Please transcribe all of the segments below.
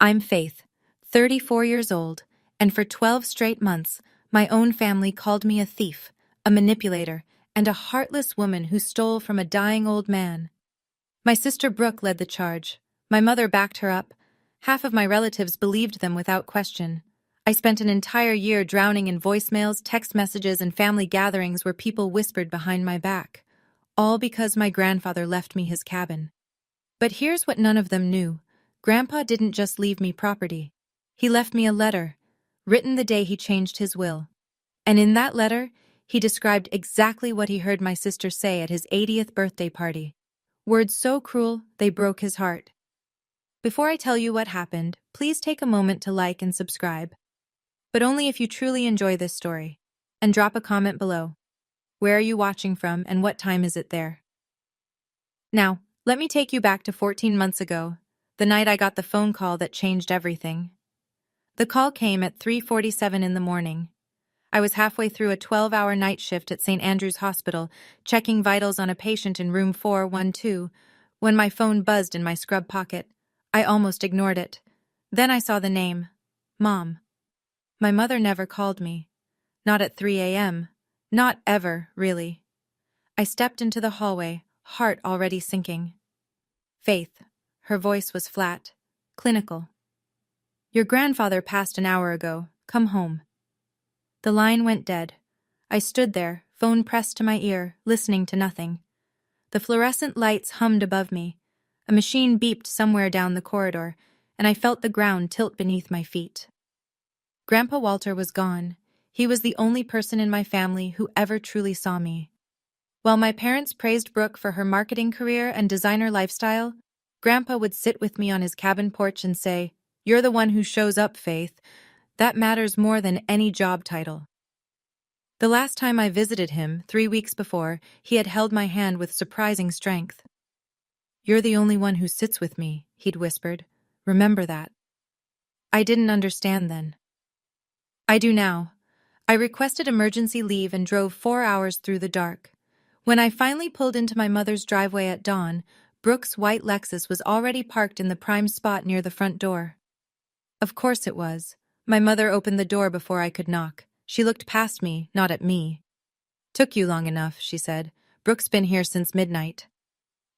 I'm Faith, 34 years old, and for 12 straight months, my own family called me a thief, a manipulator, and a heartless woman who stole from a dying old man. My sister Brooke led the charge. My mother backed her up. Half of my relatives believed them without question. I spent an entire year drowning in voicemails, text messages, and family gatherings where people whispered behind my back, all because my grandfather left me his cabin. But here's what none of them knew. Grandpa didn't just leave me property. He left me a letter, written the day he changed his will. And in that letter, he described exactly what he heard my sister say at his 80th birthday party. Words so cruel, they broke his heart. Before I tell you what happened, please take a moment to like and subscribe. But only if you truly enjoy this story. And drop a comment below. Where are you watching from and what time is it there? Now, let me take you back to 14 months ago, the night I got the phone call that changed everything. The call came at 3:47 in the morning. I was halfway through a 12-hour night shift at St. Andrew's Hospital, checking vitals on a patient in room 412, when my phone buzzed in my scrub pocket. I almost ignored it. Then I saw the name. Mom. My mother never called me. Not at 3 a.m. Not ever, really. I stepped into the hallway, heart already sinking. Faith. Her voice was flat, clinical. Your grandfather passed an hour ago. Come home. The line went dead. I stood there, phone pressed to my ear, listening to nothing. The fluorescent lights hummed above me. A machine beeped somewhere down the corridor, and I felt the ground tilt beneath my feet. Grandpa Walter was gone. He was the only person in my family who ever truly saw me. While my parents praised Brooke for her marketing career and designer lifestyle, Grandpa would sit with me on his cabin porch and say, "You're the one who shows up, Faith. That matters more than any job title." The last time I visited him, 3 weeks before, he had held my hand with surprising strength. "You're the only one who sits with me," he'd whispered. "Remember that." I didn't understand then. I do now. I requested emergency leave and drove 4 hours through the dark. When I finally pulled into my mother's driveway at dawn, Brooke's white Lexus was already parked in the prime spot near the front door. Of course it was. My mother opened the door before I could knock. She looked past me, not at me. "Took you long enough," she said. "Brooke's been here since midnight."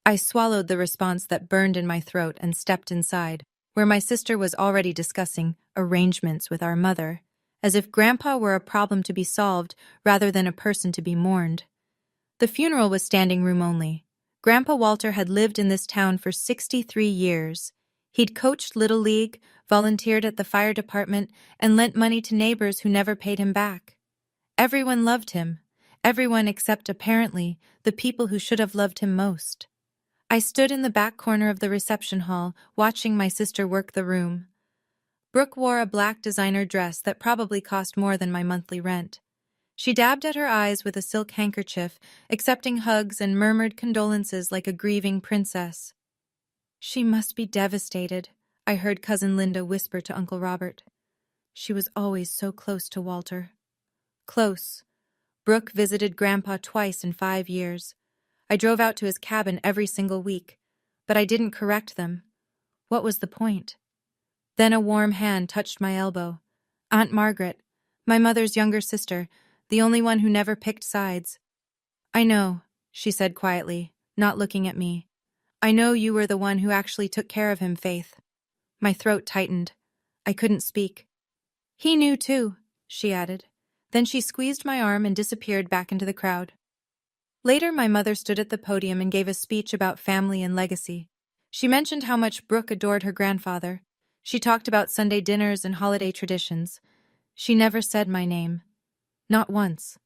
I swallowed the response that burned in my throat and stepped inside, where my sister was already discussing arrangements with our mother, as if Grandpa were a problem to be solved rather than a person to be mourned. The funeral was standing room only. Grandpa Walter had lived in this town for 63 years. He'd coached Little League, volunteered at the fire department, and lent money to neighbors who never paid him back. Everyone loved him. Everyone except, apparently, the people who should have loved him most. I stood in the back corner of the reception hall, watching my sister work the room. Brooke wore a black designer dress that probably cost more than my monthly rent. She dabbed at her eyes with a silk handkerchief, accepting hugs and murmured condolences like a grieving princess. "She must be devastated," I heard Cousin Linda whisper to Uncle Robert. "She was always so close to Walter." Close. Brooke visited Grandpa twice in 5 years. I drove out to his cabin every single week, but I didn't correct them. What was the point? Then a warm hand touched my elbow. Aunt Margaret, my mother's younger sister, the only one who never picked sides. "I know," she said quietly, not looking at me. "I know you were the one who actually took care of him, Faith." My throat tightened. I couldn't speak. "He knew too," she added. Then she squeezed my arm and disappeared back into the crowd. Later, my mother stood at the podium and gave a speech about family and legacy. She mentioned how much Brooke adored her grandfather. She talked about Sunday dinners and holiday traditions. She never said my name. Not once.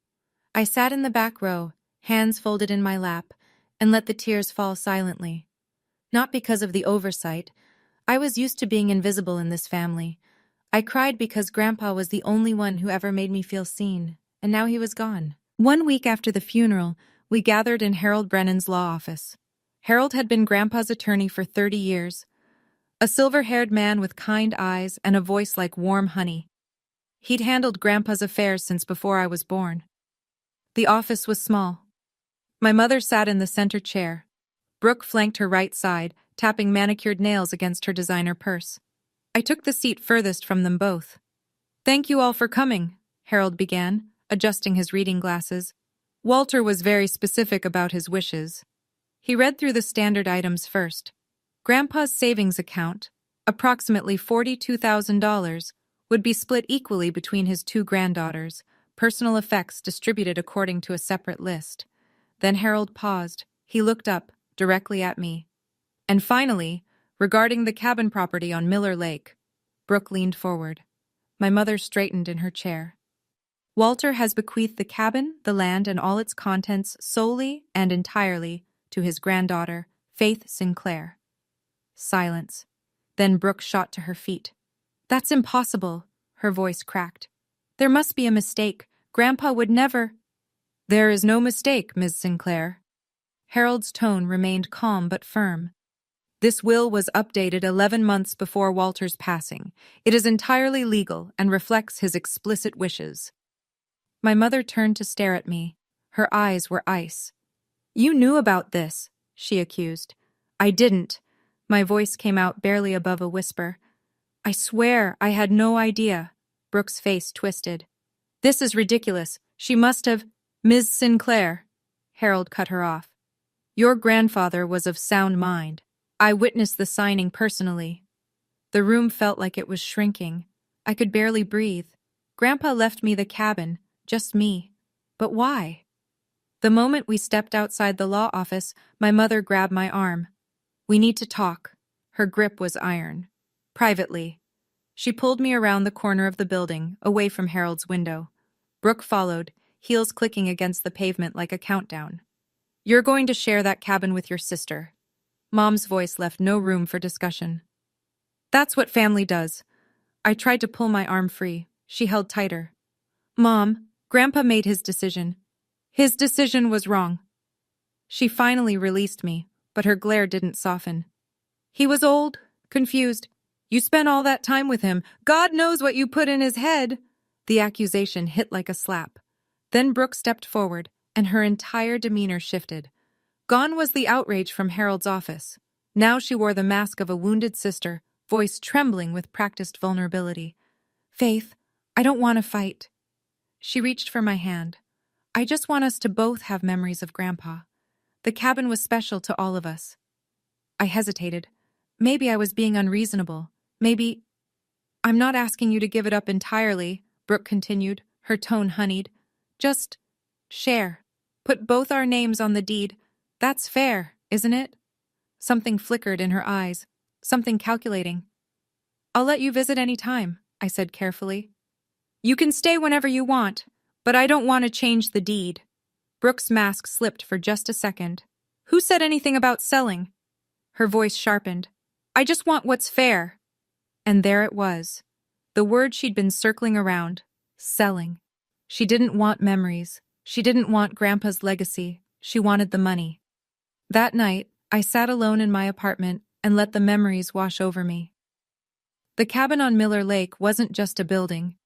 I sat in the back row, hands folded in my lap, and let the tears fall silently. Not because of the oversight. I was used to being invisible in this family. I cried because Grandpa was the only one who ever made me feel seen, and now he was gone. 1 week after the funeral, we gathered in Harold Brennan's law office. Harold had been Grandpa's attorney for 30 years. A silver-haired man with kind eyes and a voice like warm honey. He'd handled Grandpa's affairs since before I was born. The office was small. My mother sat in the center chair. Brooke flanked her right side, tapping manicured nails against her designer purse. I took the seat furthest from them both. "Thank you all for coming," Harold began, adjusting his reading glasses. Walter was very specific about his wishes. He read through the standard items first. Grandpa's savings account, approximately $42,000, would be split equally between his two granddaughters, personal effects distributed according to a separate list. Then Harold paused. He looked up, directly at me. "And finally, regarding the cabin property on Miller Lake." Brooke leaned forward. My mother straightened in her chair. "Walter has bequeathed the cabin, the land, and all its contents solely and entirely to his granddaughter, Faith Sinclair." Silence. Then Brooke shot to her feet. "That's impossible," her voice cracked. "There must be a mistake. Grandpa would never—" "There is no mistake, Ms. Sinclair." Harold's tone remained calm but firm. "This will was updated 11 months before Walter's passing. It is entirely legal and reflects his explicit wishes." My mother turned to stare at me. Her eyes were ice. "You knew about this," she accused. "I didn't." My voice came out barely above a whisper. "I swear I had no idea." Brooke's face twisted. "This is ridiculous. She must have—" "Ms. Sinclair," Harold cut her off. "Your grandfather was of sound mind. I witnessed the signing personally." The room felt like it was shrinking. I could barely breathe. Grandpa left me the cabin, just me. But why? The moment we stepped outside the law office, my mother grabbed my arm. "We need to talk." Her grip was iron. "Privately." She pulled me around the corner of the building, away from Harold's window. Brooke followed, heels clicking against the pavement like a countdown. "You're going to share that cabin with your sister." Mom's voice left no room for discussion. "That's what family does." I tried to pull my arm free. She held tighter. "Mom, Grandpa made his decision. His decision was wrong." She finally released me, but her glare didn't soften. "He was old, confused. You spent all that time with him. God knows what you put in his head." The accusation hit like a slap. Then Brooke stepped forward, and her entire demeanor shifted. Gone was the outrage from Harold's office. Now she wore the mask of a wounded sister, voice trembling with practiced vulnerability. "Faith, I don't want to fight." She reached for my hand. "I just want us to both have memories of Grandpa. The cabin was special to all of us." I hesitated. Maybe I was being unreasonable. Maybe— "I'm not asking you to give it up entirely," Brooke continued, her tone honeyed. "Just share. Put both our names on the deed. That's fair, isn't it?" Something flickered in her eyes, something calculating. "I'll let you visit any time," I said carefully. "You can stay whenever you want, but I don't want to change the deed." Brooke's mask slipped for just a second. "Who said anything about selling?" Her voice sharpened. "I just want what's fair." And there it was. The word she'd been circling around. Selling. She didn't want memories. She didn't want Grandpa's legacy. She wanted the money. That night, I sat alone in my apartment and let the memories wash over me. The cabin on Miller Lake wasn't just a building.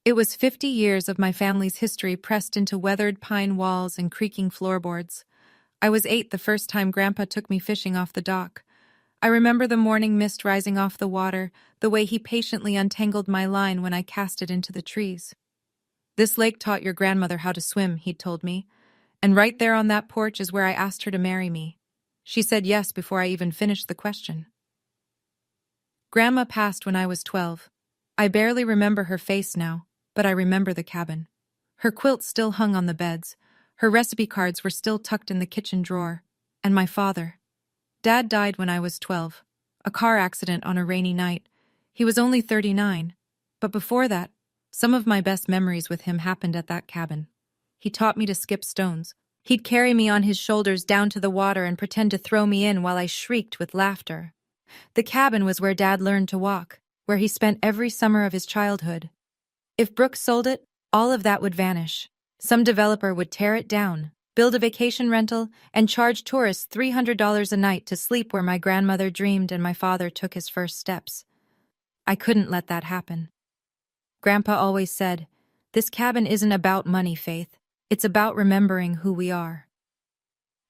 It was 50 years of my family's history pressed into weathered pine walls and creaking floorboards. I was 8 the first time Grandpa took me fishing off the dock. I remember the morning mist rising off the water, the way he patiently untangled my line when I cast it into the trees. "This lake taught your grandmother how to swim," he'd told me. "And right there on that porch is where I asked her to marry me. She said yes before I even finished the question." Grandma passed when I was 12. I barely remember her face now, but I remember the cabin. Her quilt still hung on the beds. Her recipe cards were still tucked in the kitchen drawer. And my father. Dad died when I was 12. A car accident on a rainy night. He was only 39. But before that, some of my best memories with him happened at that cabin. He taught me to skip stones. He'd carry me on his shoulders down to the water and pretend to throw me in while I shrieked with laughter. The cabin was where Dad learned to walk, where he spent every summer of his childhood. If Brooke sold it, all of that would vanish. Some developer would tear it down, build a vacation rental, and charge tourists $300 a night to sleep where my grandmother dreamed and my father took his first steps. I couldn't let that happen. Grandpa always said, "This cabin isn't about money, Faith. It's about remembering who we are."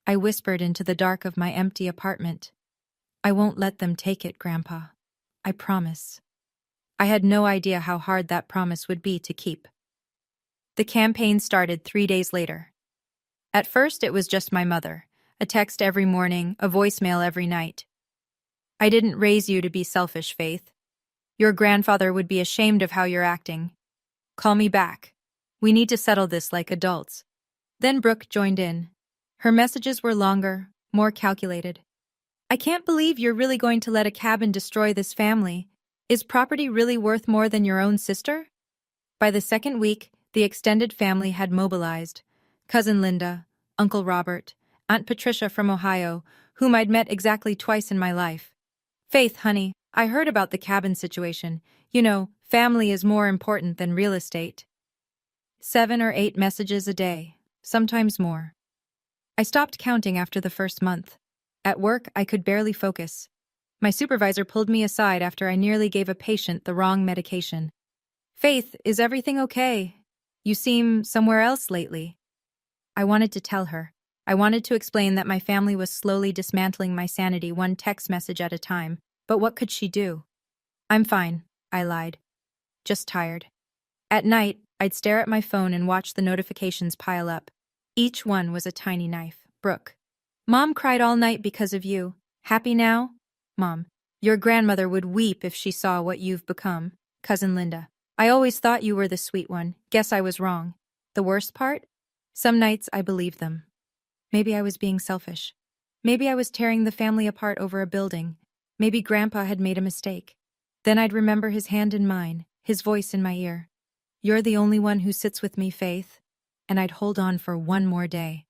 I whispered into the dark of my empty apartment. "I won't let them take it, Grandpa. I promise." I had no idea how hard that promise would be to keep. The campaign started 3 days later. At first, it was just my mother, a text every morning, a voicemail every night. I didn't raise you to be selfish, Faith. Your grandfather would be ashamed of how you're acting. Call me back. We need to settle this like adults. Then Brooke joined in. Her messages were longer, more calculated. I can't believe you're really going to let a cabin destroy this family. Is property really worth more than your own sister? By the second week, the extended family had mobilized. Cousin Linda, Uncle Robert, Aunt Patricia from Ohio, whom I'd met exactly twice in my life. Faith, honey, I heard about the cabin situation. You know, family is more important than real estate. 7 or 8 messages a day, sometimes more. I stopped counting after the first month. At work, I could barely focus. My supervisor pulled me aside after I nearly gave a patient the wrong medication. Faith, is everything okay? You seem somewhere else lately. I wanted to tell her. I wanted to explain that my family was slowly dismantling my sanity one text message at a time, but what could she do? I'm fine, I lied. Just tired. At night, I'd stare at my phone and watch the notifications pile up. Each one was a tiny knife. Brooke. Mom cried all night because of you. Happy now? Mom. Your grandmother would weep if she saw what you've become. Cousin Linda. I always thought you were the sweet one. Guess I was wrong. The worst part? Some nights I believed them. Maybe I was being selfish. Maybe I was tearing the family apart over a building. Maybe Grandpa had made a mistake. Then I'd remember his hand in mine, his voice in my ear. You're the only one who sits with me, Faith. And I'd hold on for one more day.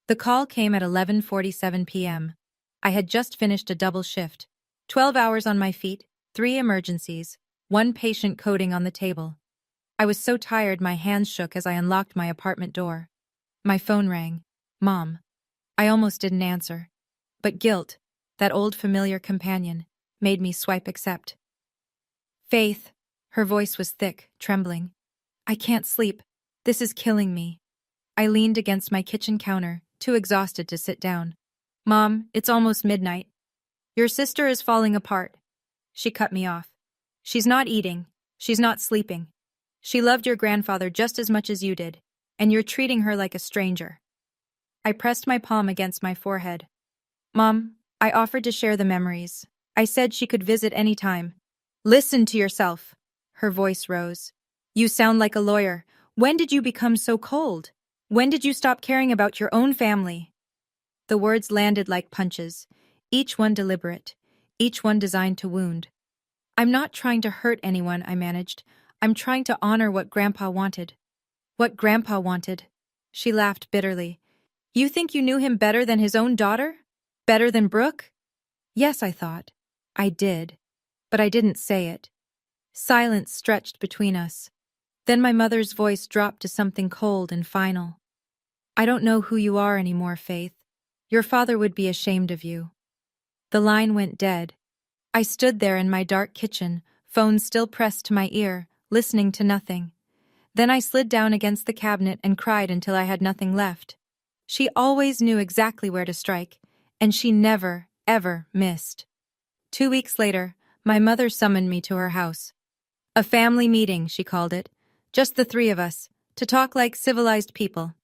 The call came at 11:47 p.m. I had just finished a double shift. 12 hours on my feet, 3 emergencies, 1 patient coding on the table. I was so tired my hands shook as I unlocked my apartment door. My phone rang. Mom. I almost didn't answer. But guilt, that old familiar companion, made me swipe accept. Faith. Her voice was thick, trembling. I can't sleep. This is killing me. I leaned against my kitchen counter, too exhausted to sit down. Mom, it's almost midnight. Your sister is falling apart. She cut me off. She's not eating. She's not sleeping. She loved your grandfather just as much as you did, and you're treating her like a stranger. I pressed my palm against my forehead. Mom, I offered to share the memories. I said she could visit any time. Listen to yourself. Her voice rose. You sound like a lawyer. When did you become so cold? When did you stop caring about your own family? The words landed like punches, each one deliberate, each one designed to wound. I'm not trying to hurt anyone, I managed. I'm trying to honor what Grandpa wanted. What Grandpa wanted. She laughed bitterly. You think you knew him better than his own daughter? Better than Brooke? Yes, I thought. I did. But I didn't say it. Silence stretched between us. Then my mother's voice dropped to something cold and final. I don't know who you are anymore, Faith. Your father would be ashamed of you. The line went dead. I stood there in my dark kitchen, phone still pressed to my ear, listening to nothing. Then I slid down against the cabinet and cried until I had nothing left. She always knew exactly where to strike, and she never, ever missed. 2 weeks later, my mother summoned me to her house. A family meeting, she called it. Just the 3 of us, to talk like civilized people.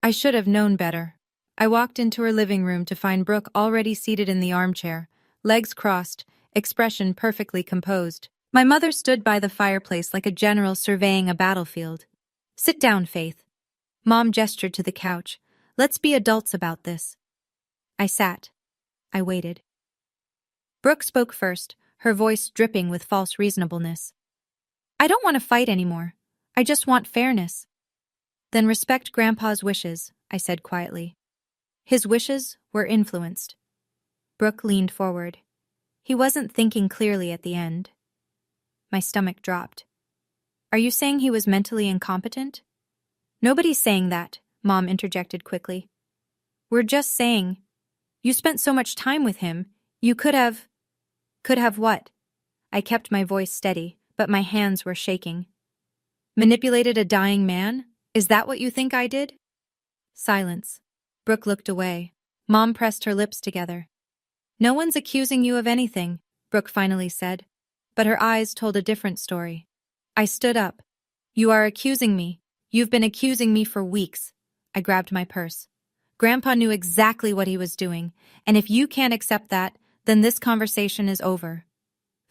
I should have known better. I walked into her living room to find Brooke already seated in the armchair, legs crossed, expression perfectly composed. My mother stood by the fireplace like a general surveying a battlefield. Sit down, Faith. Mom gestured to the couch. Let's be adults about this. I sat. I waited. Brooke spoke first, her voice dripping with false reasonableness. I don't want to fight anymore. I just want fairness. Then respect Grandpa's wishes, I said quietly. His wishes were influenced. Brooke leaned forward. He wasn't thinking clearly at the end. My stomach dropped. Are you saying he was mentally incompetent? Nobody's saying that, Mom interjected quickly. We're just saying, you spent so much time with him, you could have... Could have what? I kept my voice steady, but my hands were shaking. Manipulated a dying man? Is that what you think I did? Silence. Brooke looked away. Mom pressed her lips together. No one's accusing you of anything, Brooke finally said. but her eyes told a different story. I stood up. You are accusing me. You've been accusing me for weeks. I grabbed my purse. Grandpa knew exactly what he was doing, and if you can't accept that, then this conversation is over.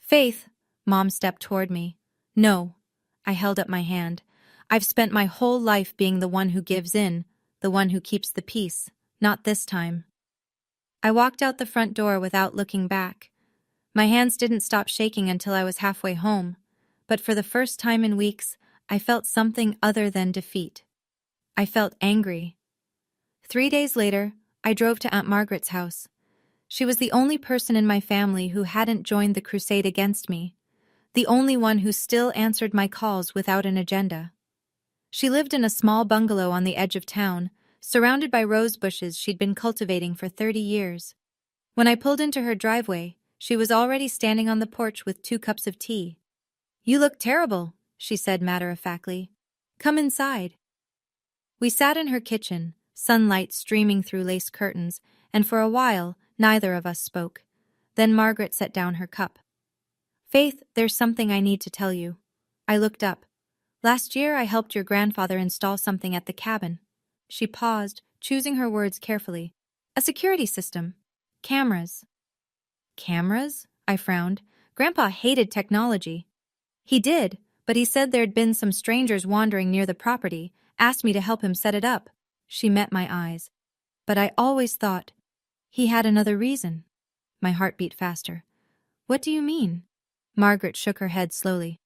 Faith, Mom stepped toward me. No. I held up my hand. I've spent my whole life being the one who gives in, the one who keeps the peace. Not this time. I walked out the front door without looking back. My hands didn't stop shaking until I was halfway home, but for the first time in weeks, I felt something other than defeat. I felt angry. 3 days later, I drove to Aunt Margaret's house. She was the only person in my family who hadn't joined the crusade against me, the only one who still answered my calls without an agenda. She lived in a small bungalow on the edge of town, surrounded by rose bushes she'd been cultivating for 30 years. When I pulled into her driveway, she was already standing on the porch with 2 cups of tea. You look terrible, she said matter-of-factly. Come inside. We sat in her kitchen, sunlight streaming through lace curtains, and for a while, neither of us spoke. Then Margaret set down her cup. Faith, there's something I need to tell you. I looked up. Last year I helped your grandfather install something at the cabin. She paused, choosing her words carefully. A security system. Cameras. Cameras? I frowned. Grandpa hated technology. He did, but he said there'd been some strangers wandering near the property, asked me to help him set it up. She met my eyes. But I always thought he had another reason. My heart beat faster. What do you mean? Margaret shook her head slowly.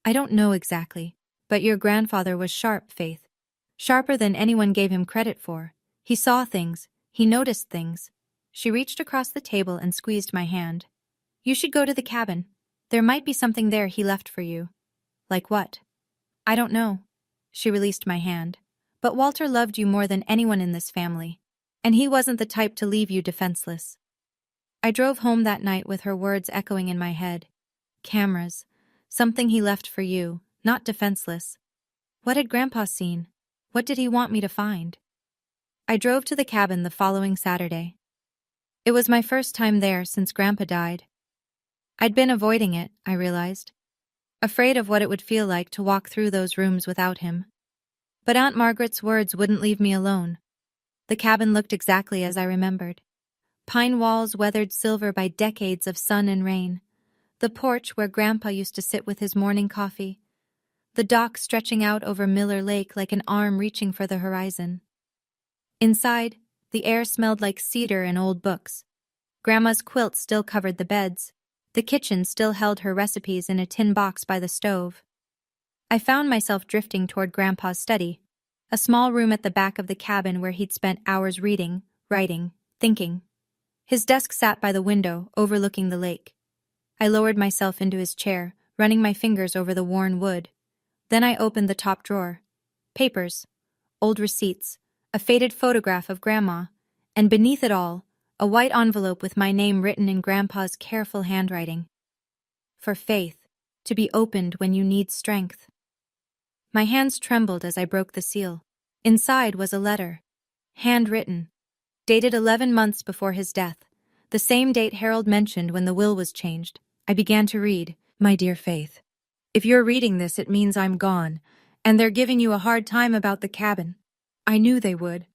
I don't know exactly, but your grandfather was sharp, Faith. Sharper than anyone gave him credit for. He saw things. He noticed things. She reached across the table and squeezed my hand. You should go to the cabin. There might be something there he left for you. Like what? I don't know. She released my hand. But Walter loved you more than anyone in this family, and he wasn't the type to leave you defenseless. I drove home that night with her words echoing in my head. Cameras. Something he left for you, not defenseless. What had Grandpa seen? What did he want me to find? I drove to the cabin the following Saturday. It was my first time there since Grandpa died. I'd been avoiding it, I realized, afraid of what it would feel like to walk through those rooms without him. But Aunt Margaret's words wouldn't leave me alone. The cabin looked exactly as I remembered. Pine walls weathered silver by decades of sun and rain. The porch where Grandpa used to sit with his morning coffee. The dock stretching out over Miller Lake like an arm reaching for the horizon. Inside, the air smelled like cedar and old books. Grandma's quilt still covered the beds. The kitchen still held her recipes in a tin box by the stove. I found myself drifting toward Grandpa's study, a small room at the back of the cabin where he'd spent hours reading, writing, thinking. His desk sat by the window, overlooking the lake. I lowered myself into his chair, running my fingers over the worn wood. Then I opened the top drawer. Papers, old receipts, a faded photograph of Grandma, and beneath it all, a white envelope with my name written in Grandpa's careful handwriting. For Faith, to be opened when you need strength. My hands trembled as I broke the seal. Inside was a letter, handwritten, dated 11 months before his death, the same date Harold mentioned when the will was changed. I began to read, My dear Faith, if you're reading this, it means I'm gone, and they're giving you a hard time about the cabin. I knew they would.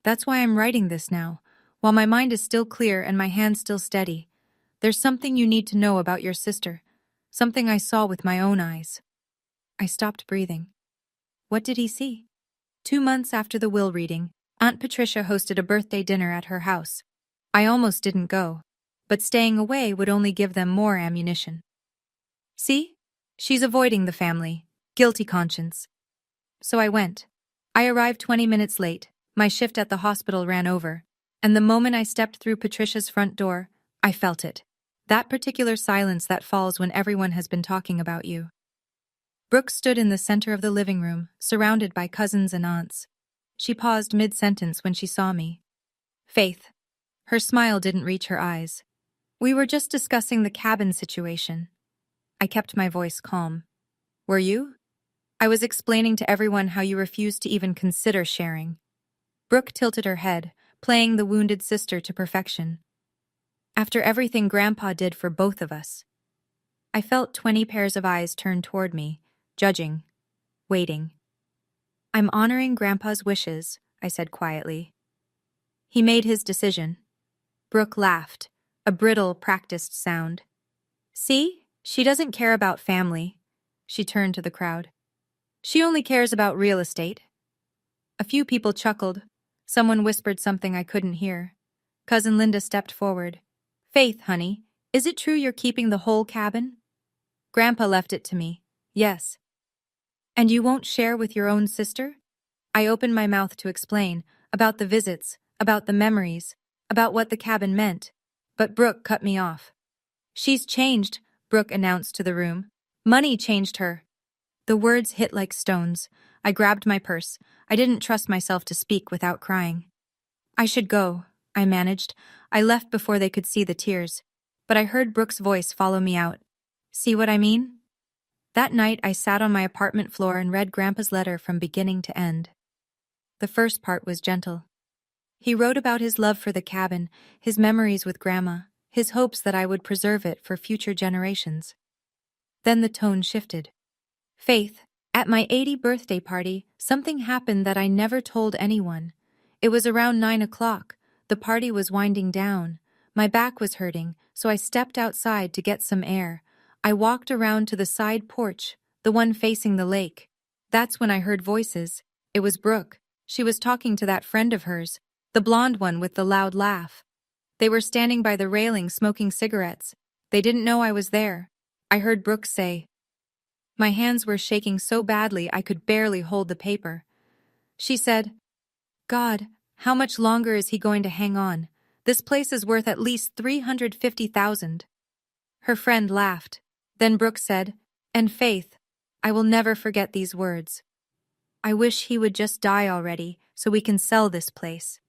That's why I'm writing this now, while my mind is still clear and my hand still steady. There's something you need to know about your sister, something I saw with my own eyes. I stopped breathing. What did he see? 2 months after the will reading, Aunt Patricia hosted a birthday dinner at her house. I almost didn't go, but staying away would only give them more ammunition. See? She's avoiding the family. Guilty conscience. So I went. I arrived 20 minutes late. My shift at the hospital ran over, and the moment I stepped through Patricia's front door, I felt it. That particular silence that falls when everyone has been talking about you. Brooke stood in the center of the living room, surrounded by cousins and aunts. She paused mid-sentence when she saw me. Faith. Her smile didn't reach her eyes. We were just discussing the cabin situation. I kept my voice calm. Were you? I was explaining to everyone how you refused to even consider sharing. Brooke tilted her head, playing the wounded sister to perfection. After everything Grandpa did for both of us. I felt 20 pairs of eyes turn toward me, judging, waiting. I'm honoring Grandpa's wishes, I said quietly. He made his decision. Brooke laughed, a brittle, practiced sound. See, she doesn't care about family. She turned to the crowd. She only cares about real estate. A few people chuckled. Someone whispered something I couldn't hear. Cousin Linda stepped forward. Faith, honey, is it true you're keeping the whole cabin? Grandpa left it to me. Yes. And you won't share with your own sister? I opened my mouth to explain, about the visits, about the memories, about what the cabin meant. But Brooke cut me off. She's changed, Brooke announced to the room. Money changed her. The words hit like stones. I grabbed my purse. I didn't trust myself to speak without crying. I should go, I managed. I left before they could see the tears. But I heard Brooke's voice follow me out. See what I mean? That night I sat on my apartment floor and read Grandpa's letter from beginning to end. The first part was gentle. He wrote about his love for the cabin, his memories with Grandma, his hopes that I would preserve it for future generations. Then the tone shifted. Faith, at my 80th birthday party, something happened that I never told anyone. It was around 9 o'clock. The party was winding down. My back was hurting, so I stepped outside to get some air. I walked around to the side porch, the one facing the lake. That's when I heard voices. It was Brooke. She was talking to that friend of hers, the blonde one with the loud laugh. They were standing by the railing smoking cigarettes. They didn't know I was there. I heard Brooke say. My hands were shaking so badly I could barely hold the paper. She said, God, how much longer is he going to hang on? This place is worth at least $350,000. Her friend laughed. Then Brooke said, and Faith, I will never forget these words. I wish he would just die already so we can sell this place.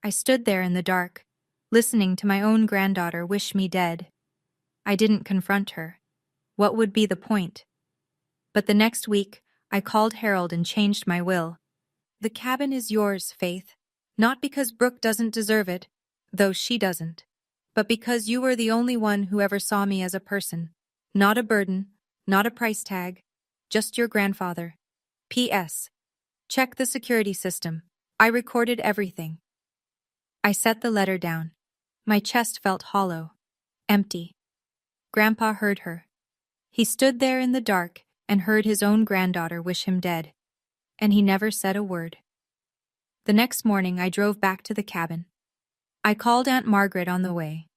I stood there in the dark, listening to my own granddaughter wish me dead. I didn't confront her. What would be the point? But the next week, I called Harold and changed my will. The cabin is yours, Faith. Not because Brooke doesn't deserve it, though she doesn't, but because you were the only one who ever saw me as a person. Not a burden, not a price tag, just your grandfather. P.S. Check the security system. I recorded everything. I set the letter down. My chest felt hollow, empty. Grandpa heard her. He stood there in the dark and heard his own granddaughter wish him dead. And he never said a word. The next morning I drove back to the cabin. I called Aunt Margaret on the way.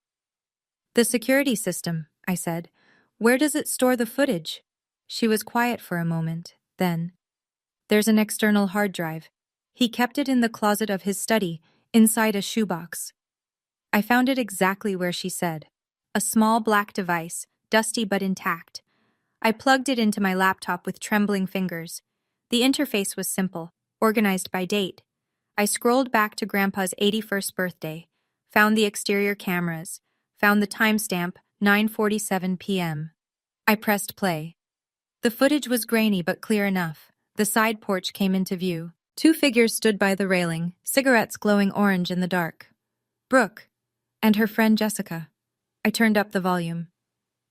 The security system, I said. Where does it store the footage? She was quiet for a moment, then. There's an external hard drive. He kept it in the closet of his study, inside a shoebox. I found it exactly where she said. A small black device, dusty but intact. I plugged it into my laptop with trembling fingers. The interface was simple, organized by date. I scrolled back to Grandpa's 81st birthday, found the exterior cameras, found the timestamp 9:47 p.m. I pressed play. The footage was grainy but clear enough. The side porch came into view. Two figures stood by the railing, cigarettes glowing orange in the dark. Brooke and her friend Jessica. I turned up the volume.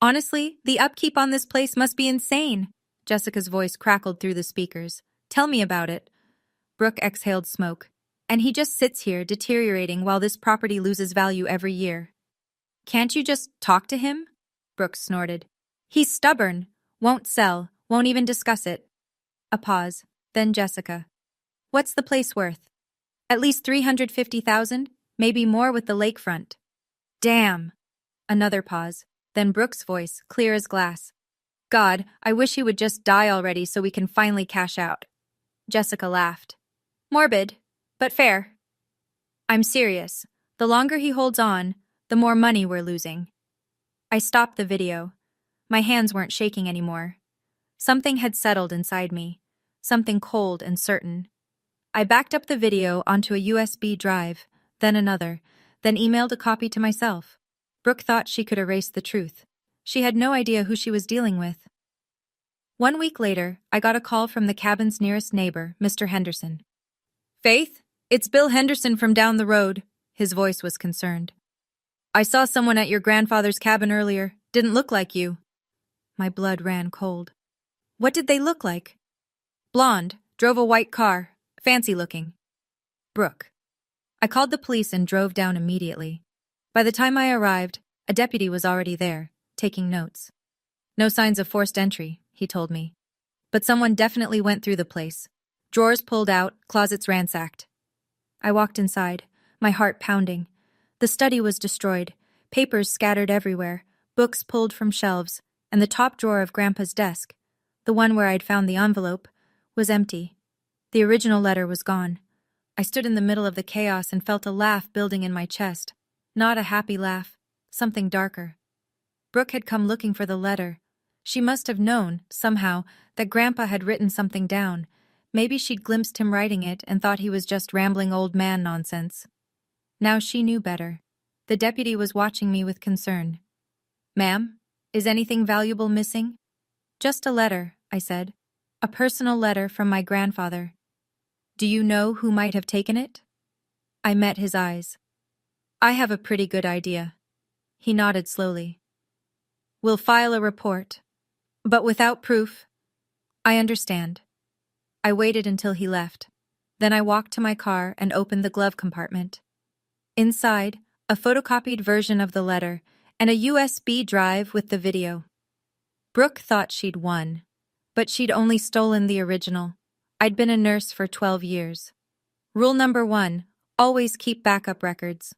Honestly, the upkeep on this place must be insane. Jessica's voice crackled through the speakers. Tell me about it. Brooke exhaled smoke. And he just sits here, deteriorating while this property loses value every year. Can't you just talk to him? Brooke snorted. He's stubborn. Won't sell. Won't even discuss it. A pause. Then Jessica. What's the place worth? At least $350,000, maybe more with the lakefront. Damn. Another pause. Then Brooke's voice, clear as glass. God, I wish he would just die already so we can finally cash out. Jessica laughed. Morbid, but fair. I'm serious. The longer he holds on, the more money we're losing. I stopped the video. My hands weren't shaking anymore. Something had settled inside me. Something cold and certain. I backed up the video onto a USB drive, then another, then emailed a copy to myself. Brooke thought she could erase the truth. She had no idea who she was dealing with. 1 week later, I got a call from the cabin's nearest neighbor, Mr. Henderson. Faith, it's Bill Henderson from down the road. His voice was concerned. I saw someone at your grandfather's cabin earlier. Didn't look like you. My blood ran cold. What did they look like? Blonde, drove a white car, fancy looking. Brooke. I called the police and drove down immediately. By the time I arrived, a deputy was already there, taking notes. No signs of forced entry, he told me. But someone definitely went through the place. Drawers pulled out, closets ransacked. I walked inside, my heart pounding. The study was destroyed, papers scattered everywhere, books pulled from shelves, and the top drawer of Grandpa's desk, the one where I'd found the envelope, was empty. The original letter was gone. I stood in the middle of the chaos and felt a laugh building in my chest. Not a happy laugh, something darker. Brooke had come looking for the letter. She must have known, somehow, that Grandpa had written something down. Maybe she'd glimpsed him writing it and thought he was just rambling old man nonsense. Now she knew better. The deputy was watching me with concern. "Ma'am, is anything valuable missing?" "Just a letter," I said. "A personal letter from my grandfather." "Do you know who might have taken it?" I met his eyes. "I have a pretty good idea." He nodded slowly. "We'll file a report. But without proof." "I understand." I waited until he left. Then I walked to my car and opened the glove compartment. Inside, a photocopied version of the letter and a USB drive with the video. Brooke thought she'd won, but she'd only stolen the original. I'd been a nurse for 12 years. Rule number 1, always keep backup records.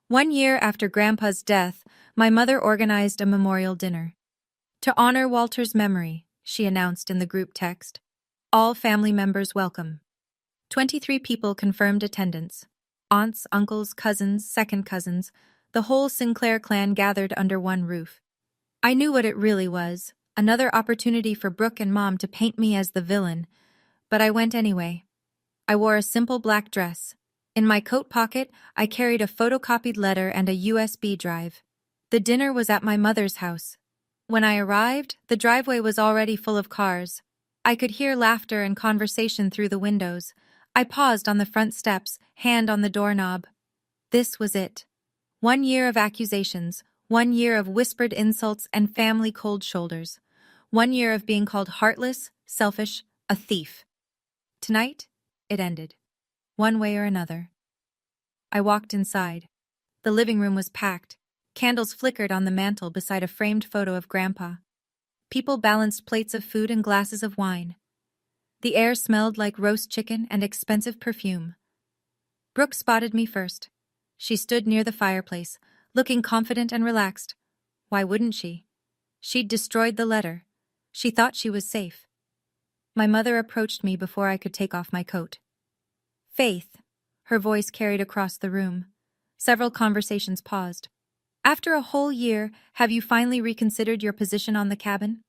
1 year after Grandpa's death, my mother organized a memorial dinner. "To honor Walter's memory," she announced in the group text. "All family members welcome." 23 people confirmed attendance. Aunts, uncles, cousins, second cousins, the whole Sinclair clan gathered under one roof. I knew what it really was, another opportunity for Brooke and Mom to paint me as the villain, but I went anyway. I wore a simple black dress. In my coat pocket, I carried a photocopied letter and a USB drive. The dinner was at my mother's house. When I arrived, the driveway was already full of cars. I could hear laughter and conversation through the windows. I paused on the front steps, hand on the doorknob. This was it. 1 year of accusations, 1 year of whispered insults and family cold shoulders. 1 year of being called heartless, selfish, a thief. Tonight, it ended. One way or another. I walked inside. The living room was packed. Candles flickered on the mantel beside a framed photo of Grandpa. People balanced plates of food and glasses of wine. The air smelled like roast chicken and expensive perfume. Brooke spotted me first. She stood near the fireplace, looking confident and relaxed. Why wouldn't she? She'd destroyed the letter. She thought she was safe. My mother approached me before I could take off my coat. "Faith," her voice carried across the room. Several conversations paused. "After a whole year, have you finally reconsidered your position on the cabin?"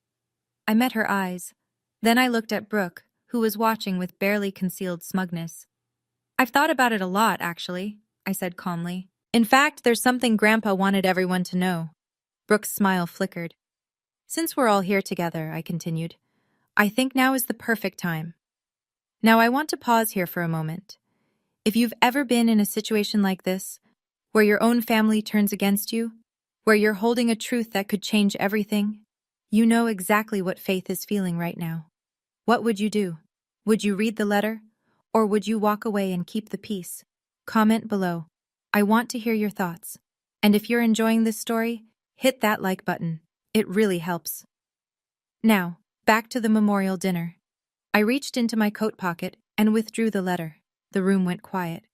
I met her eyes. Then I looked at Brooke, who was watching with barely concealed smugness. "I've thought about it a lot, actually," I said calmly. "In fact, there's something Grandpa wanted everyone to know." Brooke's smile flickered. "Since we're all here together," I continued, "I think now is the perfect time. Now I want to pause here for a moment. If you've ever been in a situation like this, where your own family turns against you, where you're holding a truth that could change everything, you know exactly what Faith is feeling right now. What would you do? Would you read the letter? Or would you walk away and keep the peace? Comment below. I want to hear your thoughts. And if you're enjoying this story, hit that like button. It really helps. Now, back to the memorial dinner. I reached into my coat pocket and withdrew the letter. The room went quiet.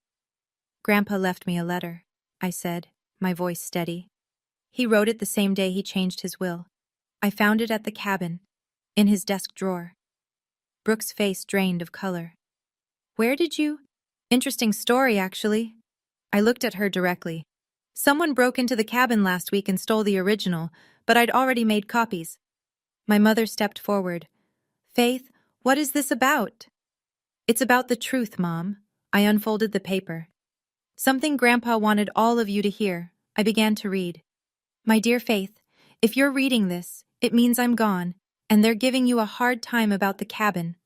"Grandpa left me a letter," I said, my voice steady. "He wrote it the same day he changed his will. I found it at the cabin, in his desk drawer." Brooke's face drained of color. "Where did you—" "Interesting story, actually." I looked at her directly. "Someone broke into the cabin last week and stole the original, but I'd already made copies." My mother stepped forward. "Faith, what is this about?" "It's about the truth, Mom." I unfolded the paper. "Something Grandpa wanted all of you to hear." I began to read. "My dear Faith, if you're reading this, it means I'm gone, and they're giving you a hard time about the cabin."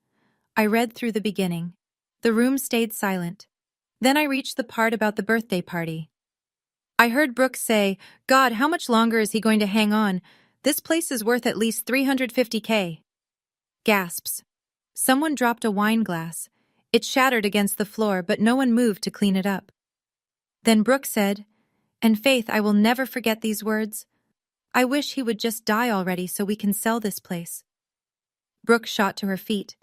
I read through the beginning. The room stayed silent. Then I reached the part about the birthday party. I heard Brooke say, "God, how much longer is he going to hang on? This place is worth at least $350K. Gasps. Someone dropped a wine glass. It shattered against the floor, but no one moved to clean it up. Then Brooke said, and Faith, I will never forget these words. I wish he would just die already so we can sell this place. Brooke shot to her feet.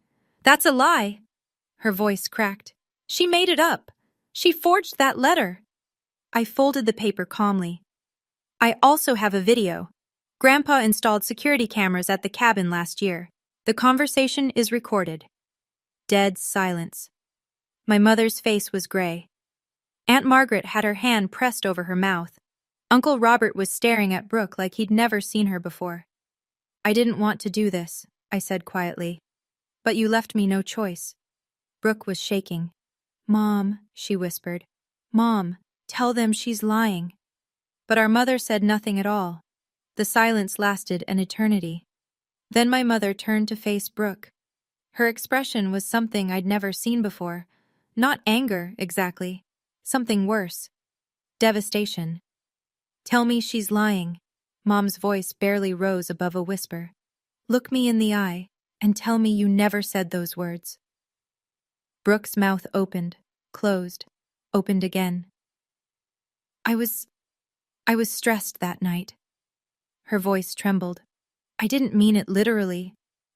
That's a lie! Her voice cracked. She made it up. She forged that letter. I folded the paper calmly. I also have a video. Grandpa installed security cameras at the cabin last year. The conversation is recorded. Dead silence. My mother's face was gray. Aunt Margaret had her hand pressed over her mouth. Uncle Robert was staring at Brooke like he'd never seen her before. I didn't want to do this, I said quietly. But you left me no choice. Brooke was shaking. Mom, she whispered. Mom, tell them she's lying. But our mother said nothing at all. The silence lasted an eternity. Then my mother turned to face Brooke. Her expression was something I'd never seen before. Not anger, exactly. Something worse. Devastation. Tell me she's lying. Mom's voice barely rose above a whisper. Look me in the eye and tell me you never said those words. Brooke's mouth opened, closed, opened again. I was stressed that night. Her voice trembled. I didn't mean it literally.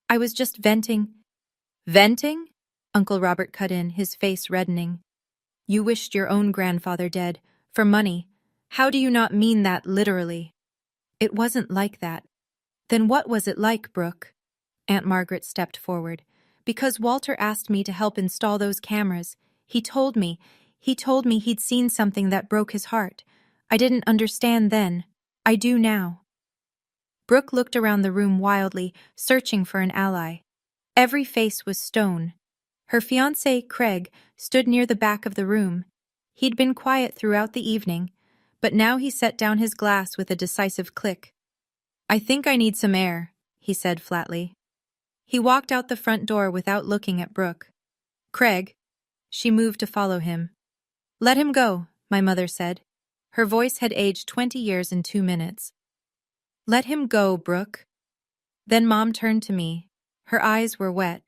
I was just venting. Venting? Uncle Robert cut in, his face reddening. You wished your own grandfather dead, for money. How do you not mean that literally? It wasn't like that. Then what was it like, Brooke? Aunt Margaret stepped forward. Because Walter asked me to help install those cameras. He told me he'd seen something that broke his heart. I didn't understand then. I do now. Brooke looked around the room wildly, searching for an ally. Every face was stone. Her fiancé, Craig, stood near the back of the room. He'd been quiet throughout the evening, but now he set down his glass with a decisive click. I think I need some air, he said flatly. He walked out the front door without looking at Brooke. Craig. She moved to follow him. Let him go, my mother said. Her voice had aged 20 years in 2 minutes. Let him go, Brooke. Then Mom turned to me. Her eyes were wet.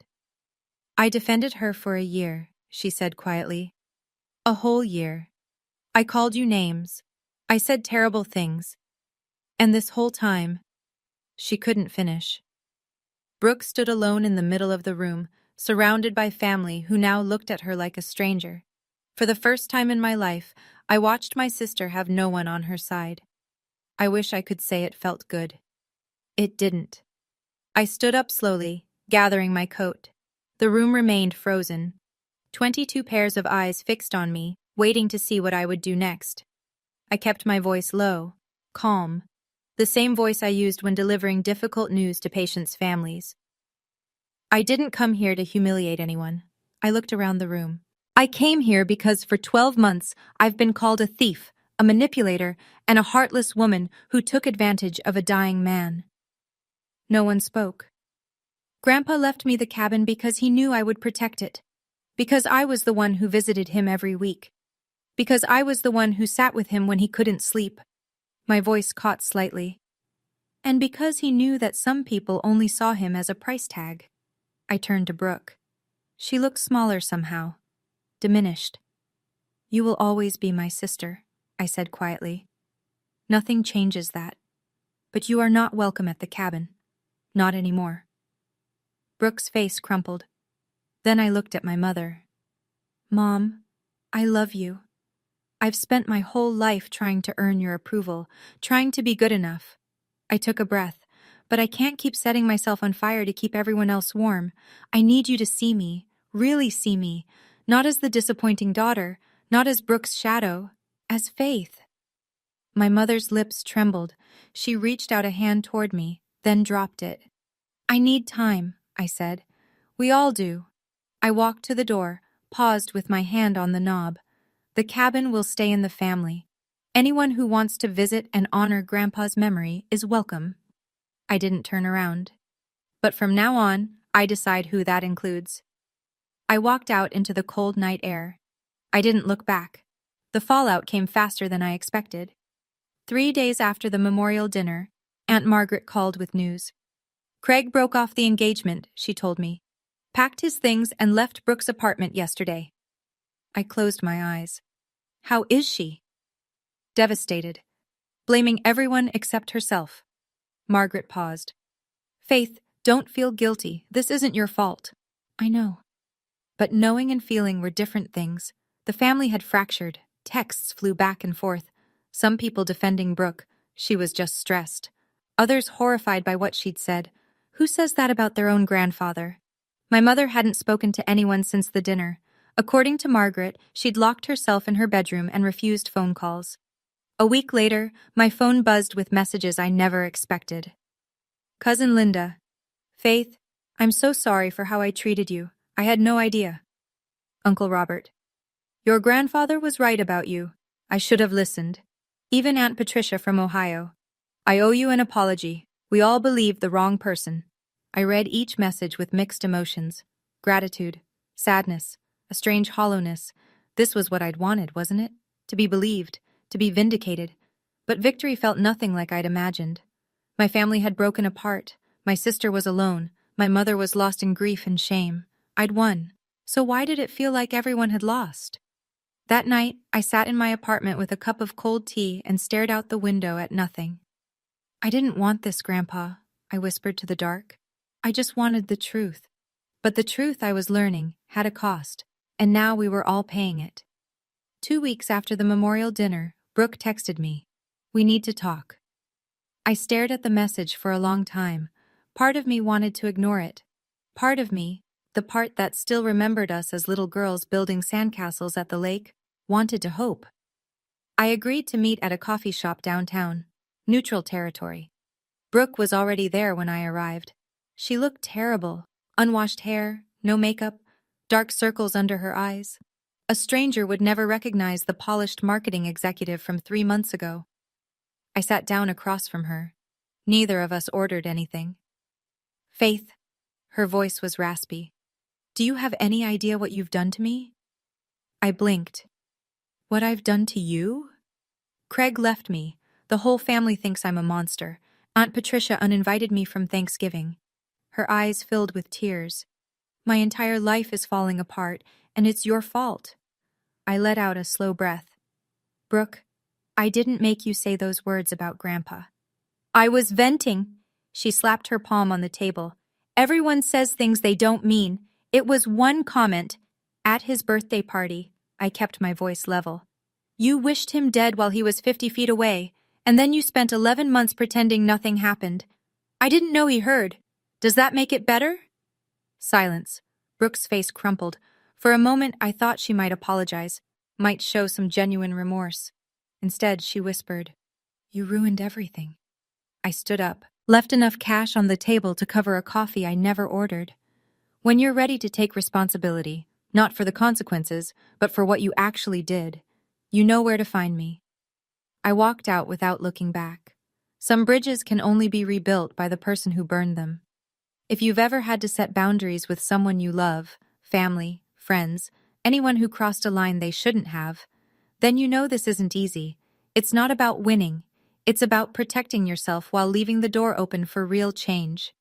I defended her for a year, she said quietly. A whole year. I called you names. I said terrible things. And this whole time, she couldn't finish. Brooke stood alone in the middle of the room, surrounded by family who now looked at her like a stranger. For the first time in my life, I watched my sister have no one on her side. I wish I could say it felt good. It didn't. I stood up slowly, gathering my coat. The room remained frozen. 22 pairs of eyes fixed on me, waiting to see what I would do next. I kept my voice low, calm, the same voice I used when delivering difficult news to patients' families. I didn't come here to humiliate anyone. I looked around the room. I came here because for 12 months I've been called a thief, a manipulator, and a heartless woman who took advantage of a dying man. No one spoke. Grandpa left me the cabin because he knew I would protect it. Because I was the one who visited him every week. Because I was the one who sat with him when he couldn't sleep. My voice caught slightly. And because he knew that some people only saw him as a price tag. I turned to Brooke. She looked smaller somehow. Diminished. You will always be my sister, I said quietly. Nothing changes that. But you are not welcome at the cabin. Not anymore. Brooke's face crumpled. Then I looked at my mother. Mom, I love you. I've spent my whole life trying to earn your approval, trying to be good enough. I took a breath, but I can't keep setting myself on fire to keep everyone else warm. I need you to see me, really see me, not as the disappointing daughter, not as Brooke's shadow, as Faith. My mother's lips trembled. She reached out a hand toward me, then dropped it. I need time, I said. We all do. I walked to the door, paused with my hand on the knob. The cabin will stay in the family. Anyone who wants to visit and honor Grandpa's memory is welcome. I didn't turn around. But from now on, I decide who that includes. I walked out into the cold night air. I didn't look back. The fallout came faster than I expected. 3 days after the memorial dinner, Aunt Margaret called with news. Craig broke off the engagement, she told me. Packed his things and left Brooke's apartment yesterday. I closed my eyes. How is she? Devastated. Blaming everyone except herself. Margaret paused. Faith, don't feel guilty. This isn't your fault. I know. But knowing and feeling were different things. The family had fractured. Texts flew back and forth. Some people defending Brooke. She was just stressed. Others horrified by what she'd said. Who says that about their own grandfather? My mother hadn't spoken to anyone since the dinner. According to Margaret, she'd locked herself in her bedroom and refused phone calls. A week later, my phone buzzed with messages I never expected. Cousin Linda. Faith, I'm so sorry for how I treated you. I had no idea. Uncle Robert. Your grandfather was right about you. I should have listened. Even Aunt Patricia from Ohio. I owe you an apology. We all believed the wrong person. I read each message with mixed emotions. Gratitude, sadness, a strange hollowness. This was what I'd wanted, wasn't it? To be believed, to be vindicated. But victory felt nothing like I'd imagined. My family had broken apart. My sister was alone. My mother was lost in grief and shame. I'd won. So why did it feel like everyone had lost? That night, I sat in my apartment with a cup of cold tea and stared out the window at nothing. I didn't want this, Grandpa, I whispered to the dark. I just wanted the truth. But the truth I was learning had a cost, and now we were all paying it. 2 weeks after the memorial dinner, Brooke texted me. We need to talk. I stared at the message for a long time. Part of me wanted to ignore it. Part of me, the part that still remembered us as little girls building sandcastles at the lake, wanted to hope. I agreed to meet at a coffee shop downtown, neutral territory. Brooke was already there when I arrived. She looked terrible. Unwashed hair, no makeup, dark circles under her eyes. A stranger would never recognize the polished marketing executive from 3 months ago. I sat down across from her. Neither of us ordered anything. Faith, her voice was raspy. Do you have any idea what you've done to me? I blinked. What I've done to you? Craig left me. The whole family thinks I'm a monster. Aunt Patricia uninvited me from Thanksgiving. Her eyes filled with tears. My entire life is falling apart, and it's your fault. I let out a slow breath. Brooke, I didn't make you say those words about Grandpa. I was venting. She slapped her palm on the table. Everyone says things they don't mean. It was one comment. At his birthday party, I kept my voice level. You wished him dead while he was 50 feet away, and then you spent 11 months pretending nothing happened. I didn't know he heard. Does that make it better? Silence. Brooke's face crumpled. For a moment, I thought she might apologize, might show some genuine remorse. Instead, she whispered, You ruined everything. I stood up, left enough cash on the table to cover a coffee I never ordered. When you're ready to take responsibility, not for the consequences, but for what you actually did, you know where to find me. I walked out without looking back. Some bridges can only be rebuilt by the person who burned them. If you've ever had to set boundaries with someone you love, family, friends, anyone who crossed a line they shouldn't have, then you know this isn't easy. It's not about winning. It's about protecting yourself while leaving the door open for real change.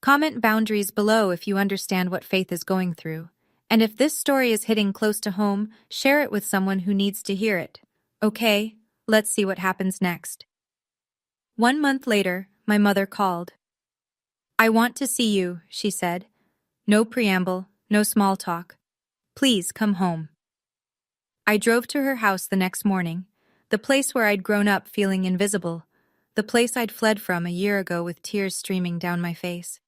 Comment boundaries below if you understand what Faith is going through. And if this story is hitting close to home, share it with someone who needs to hear it. Okay, let's see what happens next. 1 month later, my mother called. I want to see you, she said. No preamble, no small talk. Please come home. I drove to her house the next morning, the place where I'd grown up feeling invisible, the place I'd fled from a year ago with tears streaming down my face.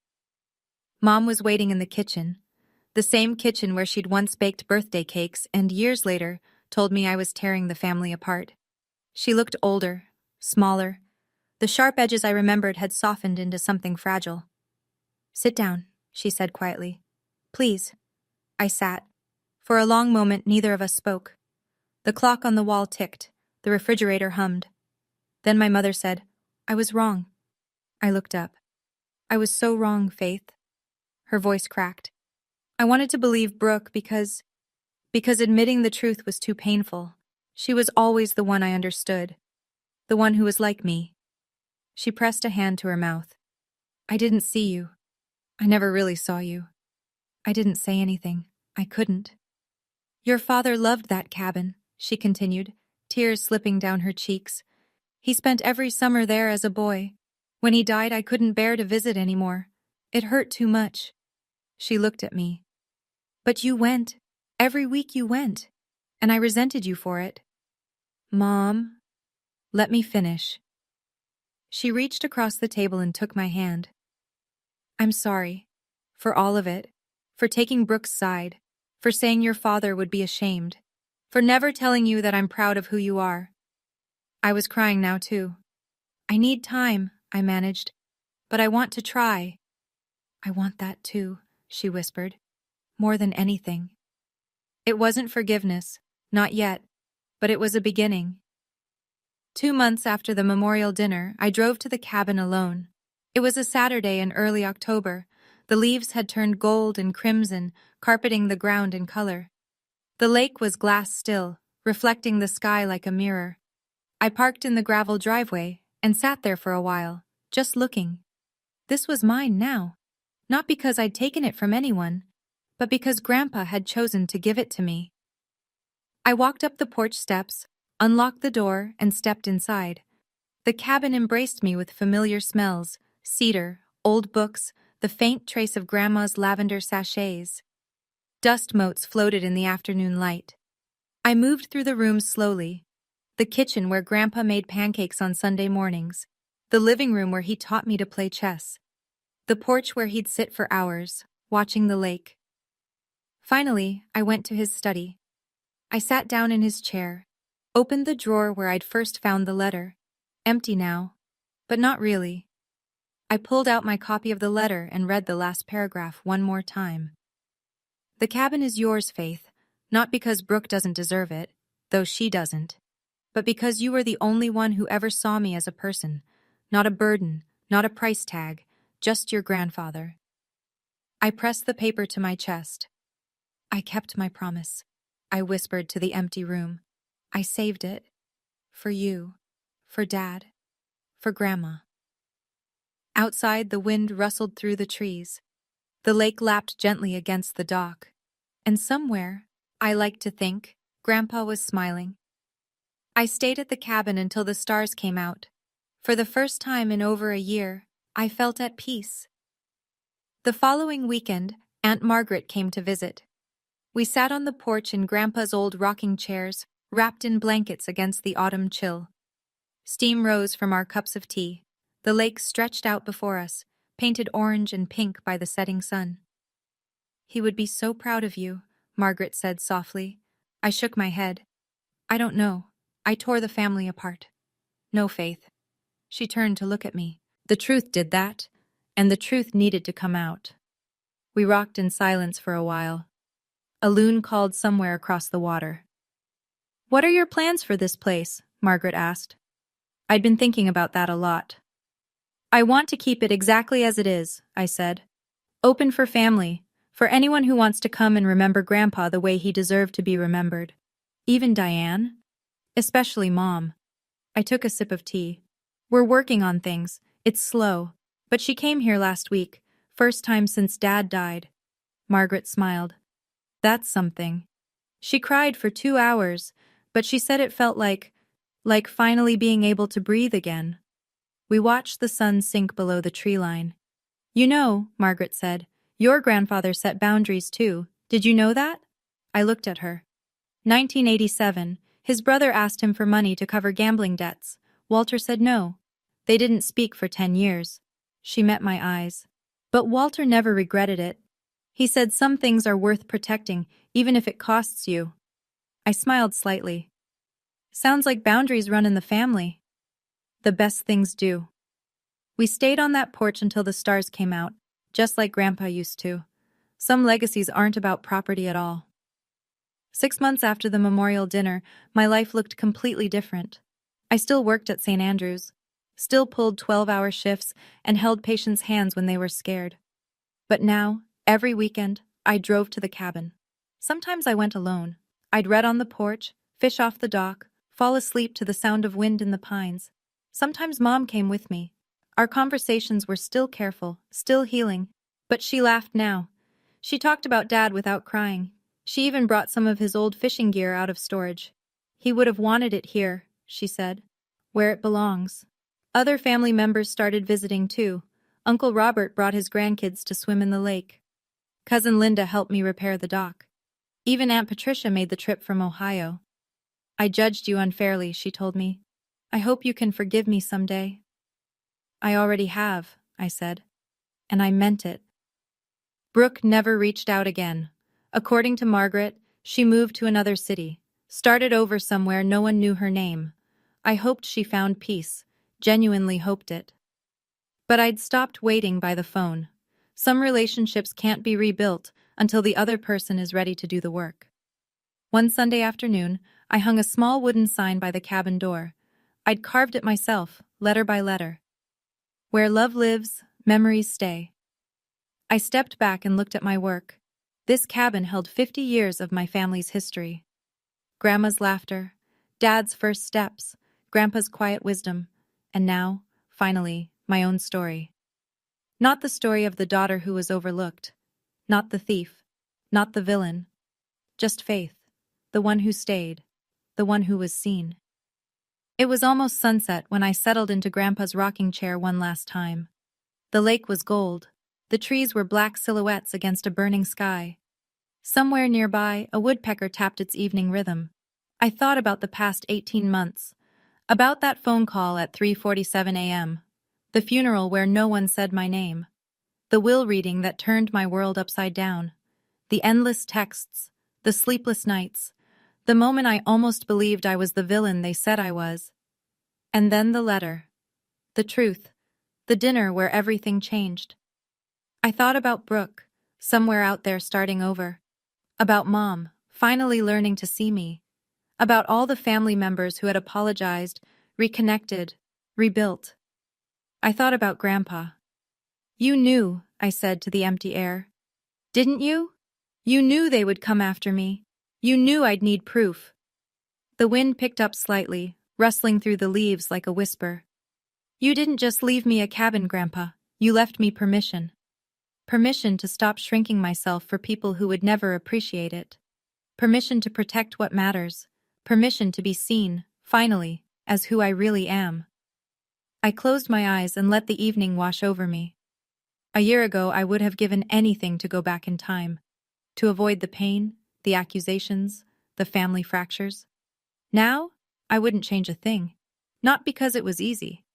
Mom was waiting in the kitchen, the same kitchen where she'd once baked birthday cakes and years later told me I was tearing the family apart. She looked older, smaller. The sharp edges I remembered had softened into something fragile. Sit down, she said quietly. Please. I sat. For a long moment, neither of us spoke. The clock on the wall ticked. The refrigerator hummed. Then my mother said, I was wrong. I looked up. I was so wrong, Faith. Her voice cracked. I wanted to believe Brooke because admitting the truth was too painful. She was always the one I understood. The one who was like me. She pressed a hand to her mouth. I didn't see you. I never really saw you. I didn't say anything. I couldn't. Your father loved that cabin, she continued, tears slipping down her cheeks. He spent every summer there as a boy. When he died, I couldn't bear to visit anymore. It hurt too much. She looked at me. But you went. Every week you went. And I resented you for it. Mom, let me finish. She reached across the table and took my hand. I'm sorry. For all of it. For taking Brooke's side. For saying your father would be ashamed. For never telling you that I'm proud of who you are. I was crying now too. I need time, I managed. But I want to try. I want that too, she whispered. More than anything. It wasn't forgiveness. Not yet. But it was a beginning. 2 months after the memorial dinner, I drove to the cabin alone. It was a Saturday in early October. The leaves had turned gold and crimson, carpeting the ground in color. The lake was glass still, reflecting the sky like a mirror. I parked in the gravel driveway and sat there for a while, just looking. This was mine now. Not because I'd taken it from anyone, but because Grandpa had chosen to give it to me. I walked up the porch steps, unlocked the door, and stepped inside. The cabin embraced me with familiar smells, cedar, old books, the faint trace of Grandma's lavender sachets. Dust motes floated in the afternoon light. I moved through the rooms slowly. The kitchen where Grandpa made pancakes on Sunday mornings. The living room where he taught me to play chess. The porch where he'd sit for hours, watching the lake. Finally, I went to his study. I sat down in his chair, opened the drawer where I'd first found the letter. Empty now, but not really. I pulled out my copy of the letter and read the last paragraph one more time. The cabin is yours, Faith, not because Brooke doesn't deserve it, though she doesn't, but because you were the only one who ever saw me as a person, not a burden, not a price tag, just your grandfather. I pressed the paper to my chest. I kept my promise, I whispered to the empty room. I saved it. For you, for Dad, for Grandma. Outside, the wind rustled through the trees. The lake lapped gently against the dock. And somewhere, I like to think, Grandpa was smiling. I stayed at the cabin until the stars came out. For the first time in over a year, I felt at peace. The following weekend, Aunt Margaret came to visit. We sat on the porch in Grandpa's old rocking chairs, wrapped in blankets against the autumn chill. Steam rose from our cups of tea. The lake stretched out before us, painted orange and pink by the setting sun. He would be so proud of you, Margaret said softly. I shook my head. I don't know. I tore the family apart. No, Faith. She turned to look at me. The truth did that, and the truth needed to come out. We rocked in silence for a while. A loon called somewhere across the water. What are your plans for this place? Margaret asked. I'd been thinking about that a lot. I want to keep it exactly as it is, I said. Open for family, for anyone who wants to come and remember Grandpa the way he deserved to be remembered. Even Diane? Especially Mom. I took a sip of tea. We're working on things. It's slow. But she came here last week, first time since Dad died. Margaret smiled. That's something. She cried for 2 hours, but she said it felt like finally being able to breathe again. We watched the sun sink below the tree line. You know, Margaret said, your grandfather set boundaries too. Did you know that? I looked at her. 1987, his brother asked him for money to cover gambling debts. Walter said no. They didn't speak for 10 years. She met my eyes. But Walter never regretted it. He said some things are worth protecting, even if it costs you. I smiled slightly. Sounds like boundaries run in the family. The best things do. We stayed on that porch until the stars came out, just like Grandpa used to. Some legacies aren't about property at all. 6 months after the memorial dinner, my life looked completely different. I still worked at St. Andrew's, still pulled 12-hour shifts and held patients' hands when they were scared. But now, every weekend, I drove to the cabin. Sometimes I went alone. I'd read on the porch, fish off the dock, fall asleep to the sound of wind in the pines. Sometimes Mom came with me. Our conversations were still careful, still healing, but she laughed now. She talked about Dad without crying. She even brought some of his old fishing gear out of storage. He would have wanted it here, she said, where it belongs. Other family members started visiting too. Uncle Robert brought his grandkids to swim in the lake. Cousin Linda helped me repair the dock. Even Aunt Patricia made the trip from Ohio. I judged you unfairly, she told me. I hope you can forgive me someday. I already have, I said. And I meant it. Brooke never reached out again. According to Margaret, she moved to another city, started over somewhere no one knew her name. I hoped she found peace, genuinely hoped it. But I'd stopped waiting by the phone. Some relationships can't be rebuilt until the other person is ready to do the work. One Sunday afternoon, I hung a small wooden sign by the cabin door. I'd carved it myself, letter by letter. Where love lives, memories stay. I stepped back and looked at my work. This cabin held 50 years of my family's history. Grandma's laughter, Dad's first steps, Grandpa's quiet wisdom, and now, finally, my own story. Not the story of the daughter who was overlooked, not the thief, not the villain, just Faith, the one who stayed, the one who was seen. It was almost sunset when I settled into Grandpa's rocking chair one last time. The lake was gold. The trees were black silhouettes against a burning sky. Somewhere nearby, a woodpecker tapped its evening rhythm. I thought about the past 18 months, about that phone call at 3:47 a.m., the funeral where no one said my name, the will reading that turned my world upside down, the endless texts, the sleepless nights, the moment I almost believed I was the villain they said I was. And then the letter, the truth, the dinner where everything changed. I thought about Brooke, somewhere out there starting over. About Mom, finally learning to see me. About all the family members who had apologized, reconnected, rebuilt. I thought about Grandpa. You knew, I said to the empty air. Didn't you? You knew they would come after me. You knew I'd need proof. The wind picked up slightly, rustling through the leaves like a whisper. You didn't just leave me a cabin, Grandpa. You left me permission. Permission to stop shrinking myself for people who would never appreciate it. Permission to protect what matters. Permission to be seen, finally, as who I really am. I closed my eyes and let the evening wash over me. A year ago, I would have given anything to go back in time, to avoid the pain, the accusations, the family fractures. Now, I wouldn't change a thing. Not because it was easy,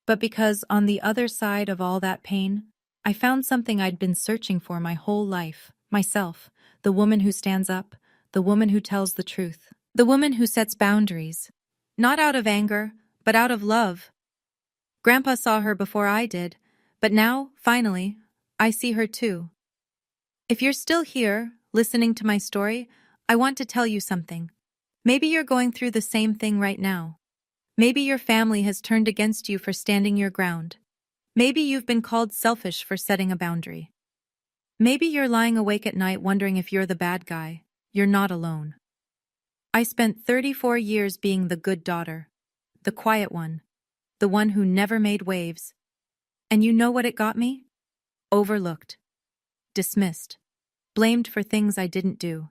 but because on the other side of all that pain, I found something I'd been searching for my whole life, myself, the woman who stands up, the woman who tells the truth, the woman who sets boundaries, not out of anger, but out of love. Grandpa saw her before I did, but now, finally, I see her too. If you're still here, listening to my story, I want to tell you something. Maybe you're going through the same thing right now. Maybe your family has turned against you for standing your ground. Maybe you've been called selfish for setting a boundary. Maybe you're lying awake at night wondering if you're the bad guy. You're not alone. I spent 34 years being the good daughter, the quiet one, the one who never made waves. And you know what it got me? Overlooked, dismissed, blamed for things I didn't do.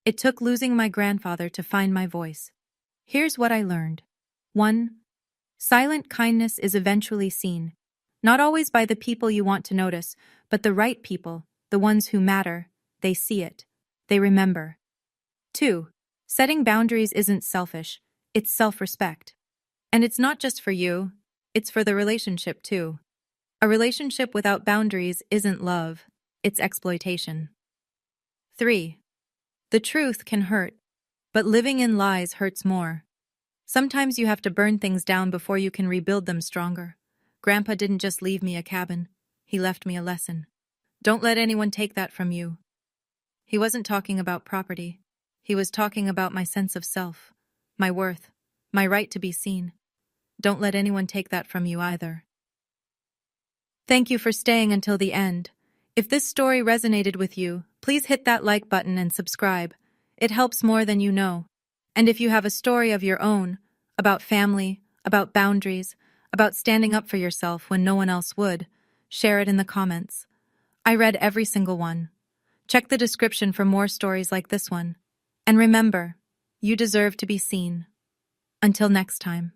It took losing my grandfather to find my voice. Here's what I learned. 1. Silent kindness is eventually seen. Not always by the people you want to notice, but the right people, the ones who matter. They see it. They remember. 2. Setting boundaries isn't selfish. It's self-respect. And it's not just for you. It's for the relationship too. A relationship without boundaries isn't love. It's exploitation. 3. The truth can hurt, but living in lies hurts more. Sometimes you have to burn things down before you can rebuild them stronger. Grandpa didn't just leave me a cabin. He left me a lesson. Don't let anyone take that from you. He wasn't talking about property. He was talking about my sense of self, my worth, my right to be seen. Don't let anyone take that from you either. Thank you for staying until the end. If this story resonated with you, please hit that like button and subscribe. It helps more than you know. And if you have a story of your own, about family, about boundaries, about standing up for yourself when no one else would, share it in the comments. I read every single one. Check the description for more stories like this one. And remember, you deserve to be seen. Until next time.